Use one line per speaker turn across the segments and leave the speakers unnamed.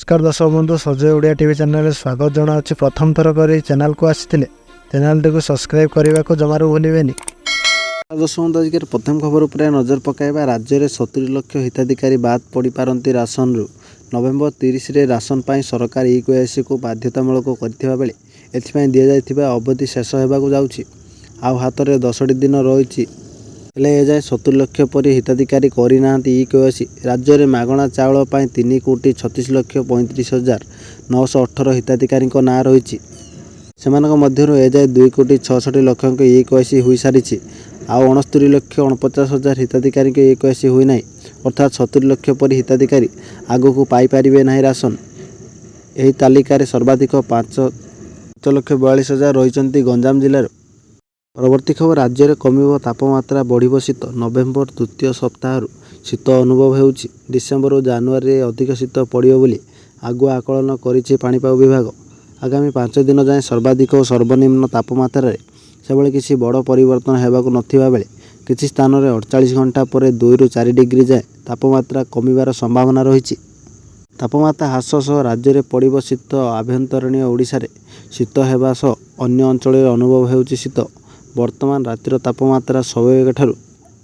नमस्कार दर्शक बंधु सजय ओडिया टीवी चैनल स्वागत जनावि प्रथम थर कर चैनल को आसी चैनल टी सब्सक्राइब करने को जमार भूलें।
दर्शक बंधु आज प्रथम खबर पर नजर पकाइबा। राज्य में 70 लाख हिताधिकारी बाद पड़ पारती राशन रु नवेम्बर 30 रे राशन पाई सरकार ई-केवाईसी को बाध्यतामूलक करथिबा बेले एथिपाई दिया जायथिबा अवधि शेष हेबाकु जाउछि। आउ हाथ में 10 दिन रही हेले एजाए 70 लाख परी हिताधिकारी करना ई-केवाईसी। राज्य में मागणा चाउल 3 कोटी 36 लाख 35,918 हिताधिकारी नाँ रही एजाए 2 कोटी 66 लाख ई-केवाईसी हो सारी। आउ 69 लाख 49,000 हिताधिकारी ई-केवाईसी होना, अर्थात 70 लाख परी हिताधिकारी आग को पाइपर ना राशन। यही तालिकार सर्वाधिक 5,42,000 रही गंजाम जिलार। परवर्ती खबर, राज्य में कमिब तापमात्रा बढ़िब शीत। नवेम्बर द्वितीय सप्ताह शीत अनुभव होउछि। डिसेम्बर और जानुआरी अधिक शीत पड़िब बोली आगुआ आकलन करिछि पाणीपाग विभाग। आगामी 5 दिन जाए सर्वाधिक और सर्वनिम्न तापमात्रा से किसी बड़ परिवर्तन हेबाकु नथिबा बेले किछि स्थान में 48 घंटा पर 2 ରୁ 4 डिग्री जाए तापमात्रा कमिबार संभावना रही। तापमात्रा ह्रास सह राज्य में पड़िब शीत। आभ्यंतरीण ओडिशा शीत हेबा सह अन्य अंचल अनुभव हेउछि शीत। वर्तमान रातिर तापमात्रा स्वाभाविक ठारू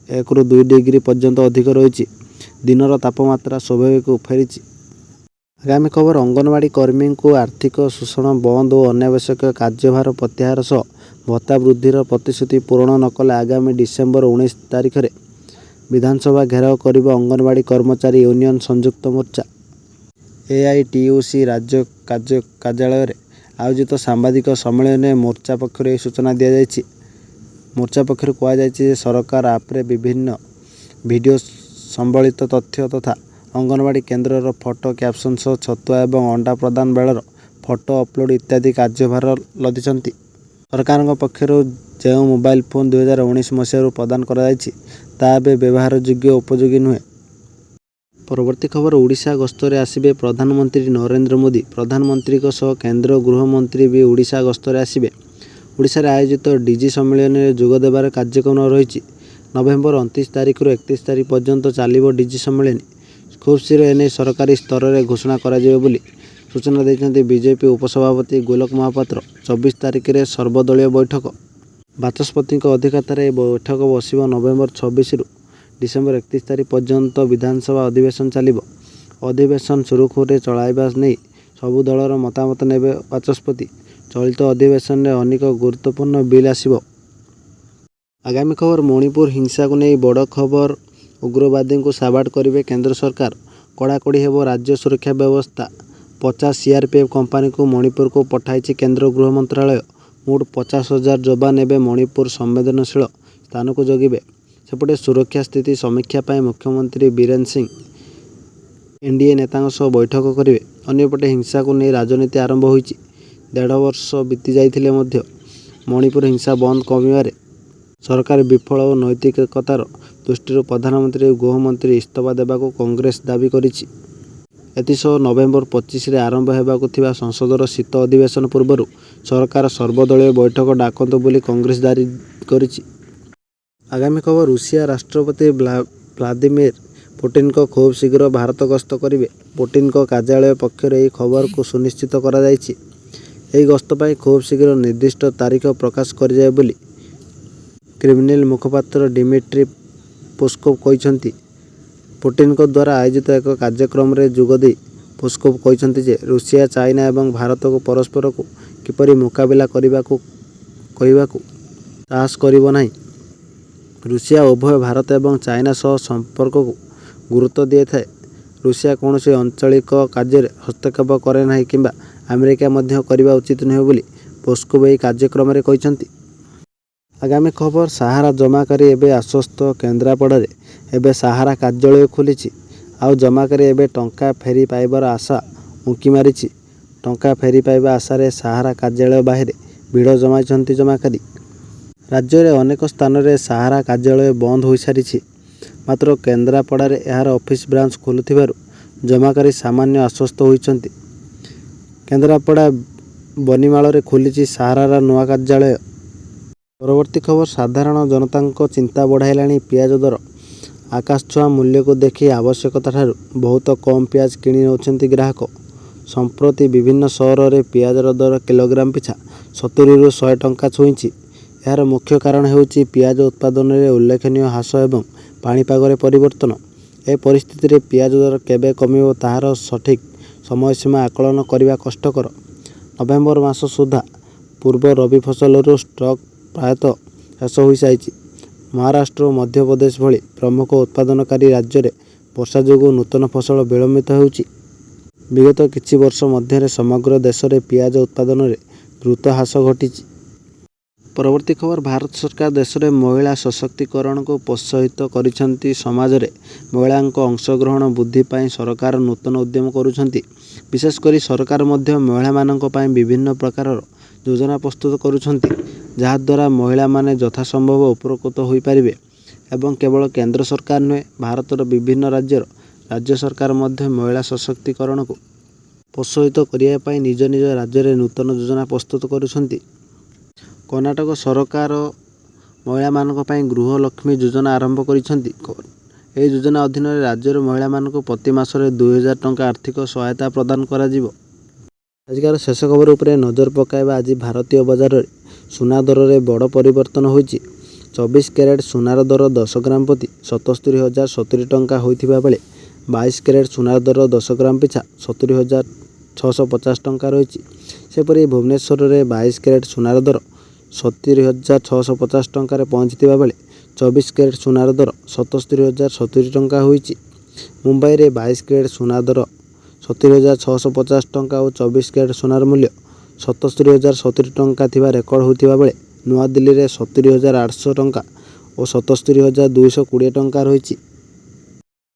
1 ରୁ 2 डिग्री पर्यंत अधिक रही। दिनर तापमात्रा स्वाभाविक फेरी। आगामी खबर, अंगनवाड़ी कर्मी को आर्थिक शोषण बंद और अनावश्यक कार्यभार प्रत्याहार सह भत्ता वृद्धिर प्रतिश्रुति पूरण न कले आगामी डिसेम्बर 19 तारिख में विधानसभा घेराव करिब अंगनवाड़ी कर्मचारी यूनियन संयुक्त मोर्चा। एआईटीयूसी राज्य कार्यालय आयोजित सांबादिक सम्मेलन में मोर्चा पक्षर यह सूचना दी जाइए। मोर्चा पक्षर कहुई सरकार आप्रे विभिन्न वीडियो संबलित तथ्य तथा अंगनवाड़ी केन्द्र फोटो कैप्शन सह छतुआ और अंडा प्रदान बेलर फोटो अपलोड इत्यादि कार्यभार लदिछंती। सरकार पक्षर जो मोबाइल फोन 2019 मसीह प्रदान करा व्यवहार योग्य उपयोगी नुहे। परवर्ती खबर, ओडिशा गस्तरे आसिबे प्रधानमंत्री नरेंद्र मोदी। प्रधानमंत्री सह केंद्र गृहमंत्री भी ओडिशा गस्तरे आसिबे। ओडिशा रे आयोजित डीजी सम्मेलन में जोग देवार कार्यक्रम रही। नवेम्बर 29 तारिख ରୁ 31 तारिख पर्यंत चलिबो डीजी सम्मेलन। खूब शीघ्र एने सरकारी स्तर में घोषणा करा जिवे बोली सूचना देते बीजेपी उपसभापति गोलक महापात्र। 24 तारिख में सर्वदलीय बैठक बाचस्पति अध्यक्षतार बैठक बस। नवेम्बर 26 ରୁ डिसेम्बर 31 तारिख पर्यंत विधानसभा अधिवेशन चलिबो। अधिवेशन सुरुखुरे चलाइबा नहीं सबु दलर मतामत नेबे बाचस्पति। चलित अधिवेशन में अनेक गुरुत्वपूर्ण बिल आसिबो। आगामी खबर, मणिपुर हिंसा को नहीं बड़ खबर। उग्रवादी को साबाड़ करेंगे केंद्र सरकार। कड़ाकड़ी हेब राज्य सुरक्षा व्यवस्था। 50 सीआरपीएफ कंपानी को मणिपुर को पठाई केंद्र गृह मंत्रालय। मोट 50,000 जवान एवं मणिपुर संवेदनशील स्थान को जगिबे। सेपटे सुरक्षा स्थिति समीक्षा पर मुख्यमंत्री बीरेन सिंह एनडीए नेताओं सह बैठक करेंगे। अन्यपटे हिंसा को नहीं राजनीति आरंभ हो 1.5 वर्ष बीती जाइथिले मध्य मणिपुर हिंसा बंद कमिबारे सरकार विफल और नैतिकतार दृष्टि प्रधानमंत्री और गृहमंत्री इस्तीफा देवाक कांग्रेस दाबी करिछि। एथिसह नवेम्बर 25 रे आरंभ हेबाकु थिबा संसदर शीत अधिवेशन पूर्व सरकार सर्वदलीय बैठक डाकंतु बोली कांग्रेस दाबी करिछि। आगामी खबर, रूसिया राष्ट्रपति व्लादिमीर पुतिन को खूब शीघ्र भारत गस्त करेंगे। पुतिन को कार्यालय पक्षर यह खबर को सुनिश्चित करा जायछि। यह गस्त पाई खूब शीघ्र निर्दिष्ट तारीख प्रकाश कर जाए बोली क्रेमलिन मुखपात्र डिमिट्री पेस्कोव कहते। पुतिन को द्वारा आयोजित एक कार्यक्रम में जोगदे पेस्कोव कहते रूसिया चाइना और भारत को परस्पर को किपरि मुकाबिला करने को साहस करिबो नाही। रूसिया उभय भारत और चाइना सह संपर्क को गुरुत्व दिए थाए। रूसिया कौन से आंचलिक कार्य हस्तक्षेप करे नाही किंबा अमेरिका मध्य करवा उचित नुहे बोली पेस्कोव यह कार्यक्रम में कहते। आगामी खबर, सहारा जमाकारी एवं आश्वस्त। केन्द्रापड़े एवं सहारा कार्यालय खोली आउ जमाकारी एवं टंका फेरी पाइबार आशा उंकी मारी। टंका फेरी पाइबा आशारे सहारा कार्यालय बाहर भिड़ जमाई जमाकारी। राज्य में अनेक स्थान में सहारा कार्यालय बंद हो सारी। मात्र केन्द्रापड़े यार ऑफिस ब्रांच खोलुथिबारु जमाकारी सामान्य आश्वस्त होइछन्ति। केन्द्रापड़ा बनीमाल खोली सहारार नुआ कार्यालय। परवर्ती खबर, साधारण जनता चिंता बढ़ाइलाणी पियाज दर। आकाश छुआ मूल्य को देखी आवश्यकता ठारू बहुत कम पियाज किणी नौछन्ति ग्राहक। ସମ୍ପ୍ରତି ବିଭିନ୍ନ ସହରରେ ପିଆଜର ଦର କିଲୋଗ୍ରାମ ପିଛା 70ରୁ 100 ଟଙ୍କା ଛୁଇଁଛି। ଏହାର ମୁଖ୍ୟ କାରଣ ହେଉଛି ପିଆଜ ଉତ୍ପାଦନରେ ଉଲ୍ଲେଖନୀୟ ହ୍ରାସ ଏବଂ ପାଣିପାଗରେ ପରିବର୍ତ୍ତନ। ଏ ପରିସ୍ଥିତିରେ ପିଆଜ ଦର କେବେ କମିବ ତାହାର ସଠିକ୍ ସମୟସୀମା ଆକଳନ କରିବା କଷ୍ଟକର। ନଭେମ୍ବର ମାସ ସୁଦ୍ଧା ପୂର୍ବ ରବି ଫସଲରୁ ଷ୍ଟକ୍ ପ୍ରାୟତଃ ଶେଷ ହୋଇସାରିଛି। ମହାରାଷ୍ଟ୍ର ଓ ମଧ୍ୟପ୍ରଦେଶ ଭଳି ପ୍ରମୁଖ ଉତ୍ପାଦନକାରୀ ରାଜ୍ୟରେ ବର୍ଷା ଯୋଗୁଁ ନୂତନ ଫସଲ ବିଳମ୍ବିତ ହେଉଛି। ବିଗତ କିଛି ବର୍ଷ ମଧ୍ୟରେ ସମଗ୍ର ଦେଶରେ ପିଆଜ ଉତ୍ପାଦନରେ ଦ୍ରୁତ ହ୍ରାସ ଘଟିଛି। ପରବର୍ତ୍ତୀ ଖବର, ଭାରତ ସରକାର ଦେଶରେ ମହିଳା ସଶକ୍ତିକରଣକୁ ପ୍ରୋତ୍ସାହିତ କରିଛନ୍ତି। ସମାଜରେ ମହିଳାଙ୍କ ଅଂଶଗ୍ରହଣ ବୃଦ୍ଧି ପାଇଁ ସରକାର ନୂତନ ଉଦ୍ୟମ କରୁଛନ୍ତି। ବିଶେଷ କରି ସରକାର ମଧ୍ୟ ମହିଳାମାନଙ୍କ ପାଇଁ ବିଭିନ୍ନ ପ୍ରକାରର ଯୋଜନା ପ୍ରସ୍ତୁତ କରୁଛନ୍ତି, ଯାହାଦ୍ୱାରା ମହିଳାମାନେ ଯଥାସମ୍ଭବ ଉପକୃତ ହୋଇପାରିବେ। ଏବଂ କେବଳ କେନ୍ଦ୍ର ସରକାର ନୁହେଁ, ଭାରତର ବିଭିନ୍ନ ରାଜ୍ୟ ସରକାର ମଧ୍ୟ ମହିଳା ସଶକ୍ତିକରଣକୁ ପ୍ରୋତ୍ସାହିତ କରିବା ପାଇଁ ନିଜ ନିଜ ରାଜ୍ୟରେ ନୂତନ ଯୋଜନା ପ୍ରସ୍ତୁତ କରୁଛନ୍ତି। କର୍ଣ୍ଣାଟକ ସରକାର ମହିଳାମାନଙ୍କ ପାଇଁ ଗୃହଲକ୍ଷ୍ମୀ ଯୋଜନା ଆରମ୍ଭ କରିଛନ୍ତି। ଏହି ଯୋଜନା ଅଧୀନରେ ରାଜ୍ୟର ମହିଳାମାନଙ୍କୁ ପ୍ରତି ମାସରେ 2000 ଟଙ୍କା ଆର୍ଥିକ ସହାୟତା ପ୍ରଦାନ କରାଯିବ। ଆଜିକାର ଶେଷ ଖବର ଉପରେ ନଜର ପକାଇବା। ଆଜି ଭାରତୀୟ ବଜାରରେ ସୁନା ଦରରେ ବଡ଼ ପରିବର୍ତ୍ତନ ହୋଇଛି। 24 କ୍ୟାରେଟ୍ ସୁନାର ଦର 10 ଗ୍ରାମ ପ୍ରତି 77,070 ଟଙ୍କା ହୋଇଥିବା ବେଳେ 22 କ୍ୟାରେଟ୍ ସୁନାର ଦର 10 ଗ୍ରାମ ପିଛା 70,650 ଟଙ୍କା ରହିଛି। ସେପରି ଭୁବନେଶ୍ୱରରେ 22 କ୍ୟାରେଟ୍ ସୁନାର ଦର 70,650 ଟଙ୍କାରେ ପହଞ୍ଚିଥିବା ବେଳେ 24 କ୍ୟାରେଟ୍ ସୁନାର ଦର 77,070 ଟଙ୍କା ହୋଇଛି। ମୁମ୍ବାଇରେ 22 କ୍ୟାରେଟ୍ ସୁନା ଦର 70,650 ଟଙ୍କା ଓ 24 କ୍ୟାରେଟ୍ ସୁନାର ମୂଲ୍ୟ 77,070 ଟଙ୍କା ଥିବା ରେକର୍ଡ ହୋଇଥିବା ବେଳେ ନୂଆଦିଲ୍ଲୀରେ 70,800 ଟଙ୍କା ଓ 77,220 ଟଙ୍କା ରହିଛି।